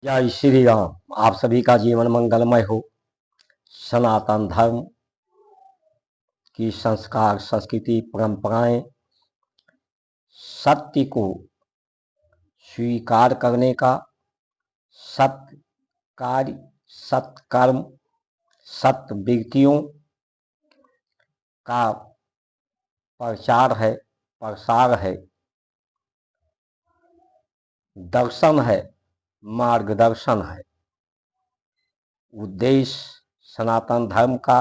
जय श्री राम। आप सभी का जीवन मंगलमय हो। सनातन धर्म की संस्कार, संस्कृति, परंपराएं सत्य को स्वीकार करने का, सत्य कार्य, सत्कर्म, सत्य व्यक्तियों का प्रचार है, प्रसार है, दर्शन है, मार्गदर्शन है। उद्देश्य सनातन धर्म का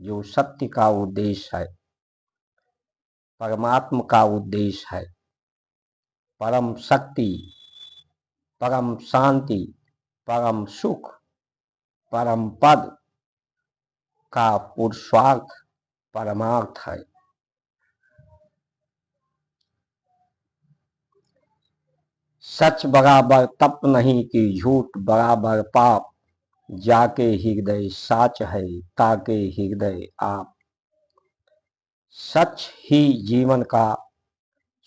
जो सत्य का उद्देश्य है, परमात्मा का उद्देश्य है, परम शक्ति, परम शांति, परम सुख, परम पद का पुरुषार्थ, परमार्थ है। सच बराबर तप नहीं कि झूठ बराबर पाप, जाके हृदय साच है ताके हृदय आप। सच ही जीवन का,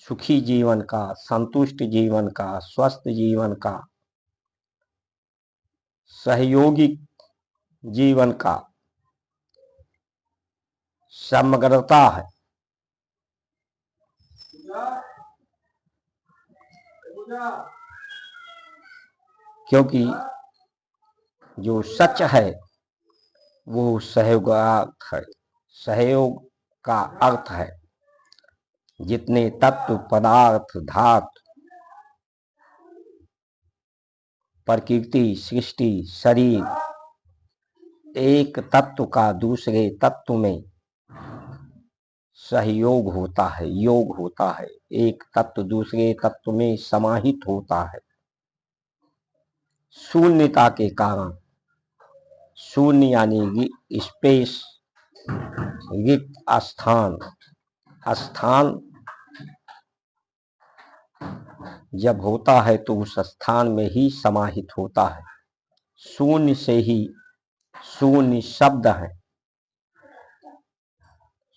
सुखी जीवन का, संतुष्ट जीवन का, स्वस्थ जीवन का, सहयोगी जीवन का समग्रता है। क्योंकि जो सच है वो सहयोगार्थ है। सहयोग का अर्थ है जितने तत्व, पदार्थ, धातु, प्रकृति, सृष्टि, शरीर, एक तत्व का दूसरे तत्व में सहयोग होता है, योग होता है। एक तत्व दूसरे तत्व में समाहित होता है। शून्यता के कारण, शून्य यानी स्पेस, रिक्त स्थान, स्थान जब होता है तो उस स्थान में ही समाहित होता है। शून्य से ही शून्य शब्द है।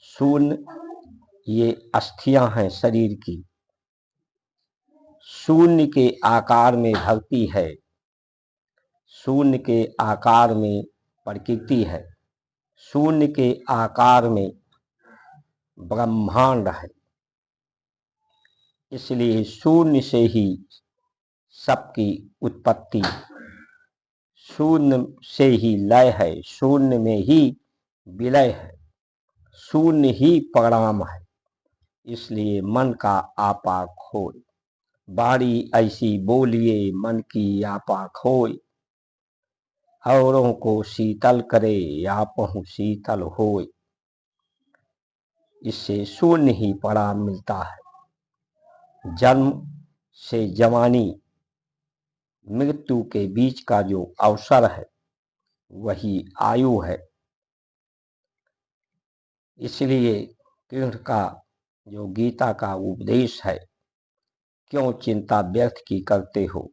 शून्य ये अस्थियां हैं शरीर की। शून्य के आकार में धरती है, शून्य के आकार में प्रकृति है, शून्य के आकार में ब्रह्मांड है। इसलिए शून्य से ही सबकी उत्पत्ति, शून्य से ही लय है, शून्य में ही विलय है, शून्य ही परिणाम है। इसलिए मन का आपा खोय, बाणी ऐसी बोलिए मन की आपा खोय, औरों को शीतल करे आपहु शीतल होय। इससे शून्य ही परिणाम मिलता है। जन्म से जवानी, मृत्यु के बीच का जो अवसर है वही आयु है। इसलिए कृष्ण का जो गीता का उपदेश है, क्यों चिंता व्यर्थ की करते हो,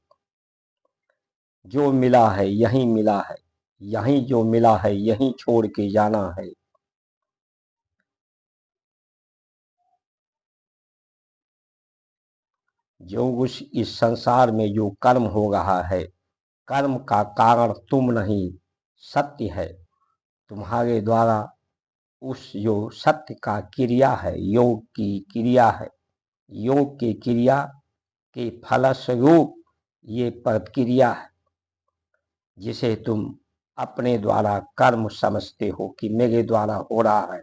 जो मिला है यही मिला है, यहीं जो मिला है यहीं छोड़ के जाना है। जो इस संसार में जो कर्म हो रहा है, कर्म का कारण तुम नहीं, सत्य है। तुम्हारे द्वारा उस जो सत्य का क्रिया है, योग की क्रिया है, योग की क्रिया के फलस्वरूप ये प्रतिक्रिया है जिसे तुम अपने द्वारा कर्म समझते हो कि मेरे द्वारा हो रहा है।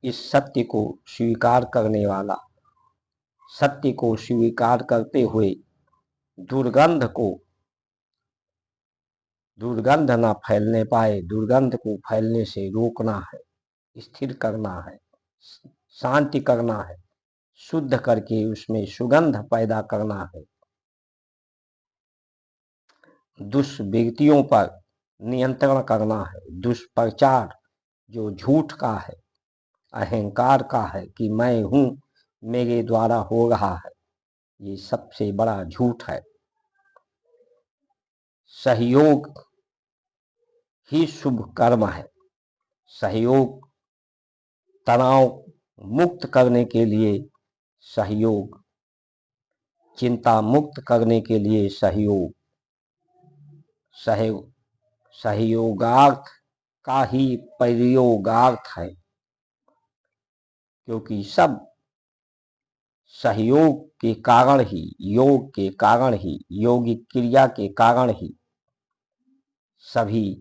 इस सत्य को स्वीकार करने वाला, सत्य को स्वीकार करते हुए दुर्गंध को, दुर्गंध ना फैलने पाए, दुर्गंध को फैलने से रोकना है, स्थिर करना है, शांति करना है, शुद्ध करके उसमें सुगंध पैदा करना है। दुष्व्यक्तियों पर नियंत्रण करना है। दुष्प्रचार जो झूठ का है, अहंकार का है कि मैं हूं, मेरे द्वारा हो रहा है, ये सबसे बड़ा झूठ है। सहयोग ही शुभ कर्म है। सहयोग तनाव मुक्त करने के लिए सहयोग चिंता मुक्त करने के लिए सहयोगार्थ का ही प्रयोगार्थ है, क्योंकि सब सहयोग के कारण ही, योग के कारण ही, योगिक क्रिया के कारण ही सभी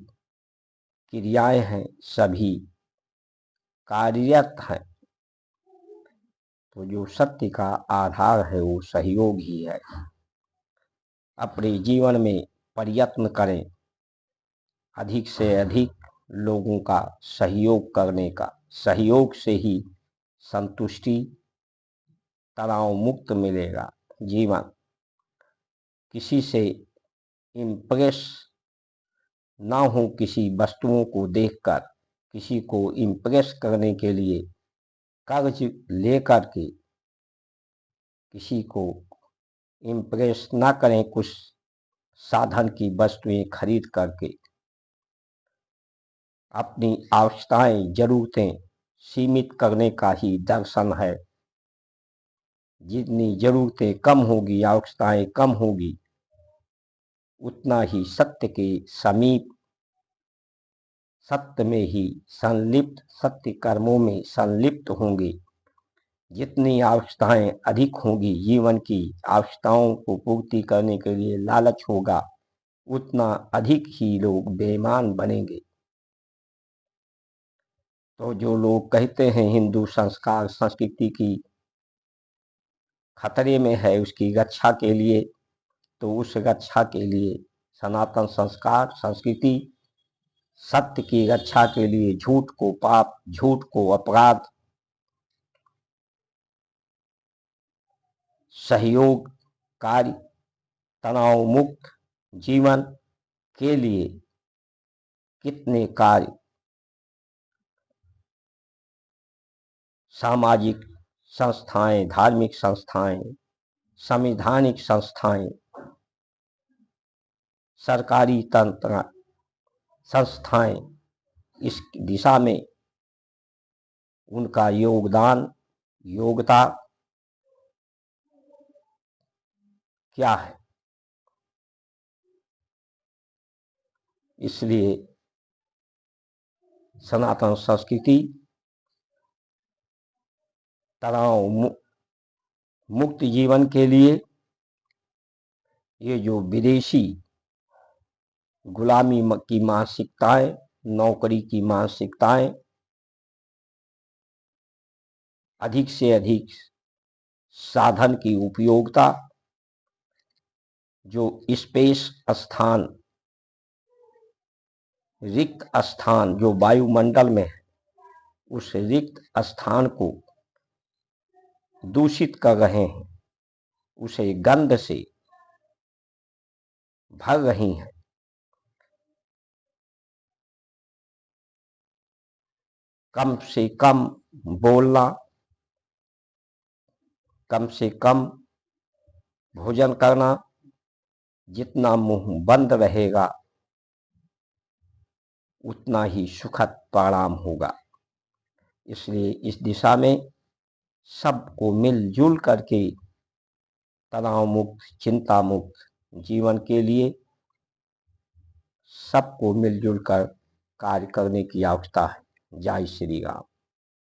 क्रियाएं हैं, सभी कार्यरत हैं। तो जो सत्य का आधार है वो सहयोग ही है। अपने जीवन में प्रयत्न करें अधिक से अधिक लोगों का सहयोग करने का। सहयोग से ही संतुष्टि, तनाव मुक्त मिलेगा जीवन। किसी से इम्प्रेस ना हो, किसी वस्तुओं को देखकर, किसी को इम्प्रेस करने के लिए कर्ज लेकर के किसी को इम्प्रेस ना करें, कुछ साधन की वस्तुएं खरीद करके। अपनी आवश्यकताएं, जरूरतें सीमित करने का ही दर्शन है। जितनी जरूरतें कम होगी, आवश्यकताएं कम होगी, उतना ही सत्य के समीप, सत्य में ही संलिप्त, सत्य कर्मों में संलिप्त होंगे। जितनी आवश्यकताएं अधिक होंगी, जीवन की आवश्यकताओं को पूर्ति करने के लिए लालच होगा, उतना अधिक ही लोग बेईमान बनेंगे। तो जो लोग कहते हैं हिंदू संस्कार संस्कृति की खतरे में है, उसकी रक्षा के लिए, तो उस रक्षा के लिए सनातन संस्कार संस्कृति, सत्य की रक्षा के लिए झूठ को पाप, झूठ को अपराध, सहयोग कार्य, तनाव मुक्त जीवन के लिए कितने कार्य सामाजिक संस्थाएं, धार्मिक संस्थाएं, संवैधानिक संस्थाएं, सरकारी तंत्र संस्थाएं इस दिशा में उनका योगदान, योग्यता क्या है। इसलिए सनातन संस्कृति तनाव मुक्त जीवन के लिए ये जो विदेशी गुलामी की मानसिकताएं, नौकरी की मानसिकताएं, अधिक से अधिक साधन की उपयोगिता, जो स्पेस स्थान, रिक्त स्थान जो वायुमंडल में है, उस रिक्त स्थान को दूषित कर रहे हैं, उसे गंध से भर रही हैं। कम से कम बोलना, कम से कम भोजन करना, जितना मुंह बंद रहेगा उतना ही सुखद परिणाम होगा। इसलिए इस दिशा में सबको मिलजुल करके तनाव मुक्त, चिंता मुक्त जीवन के लिए सबको मिलजुल कर कार्य करने की आवश्यकता है। जय श्री राम।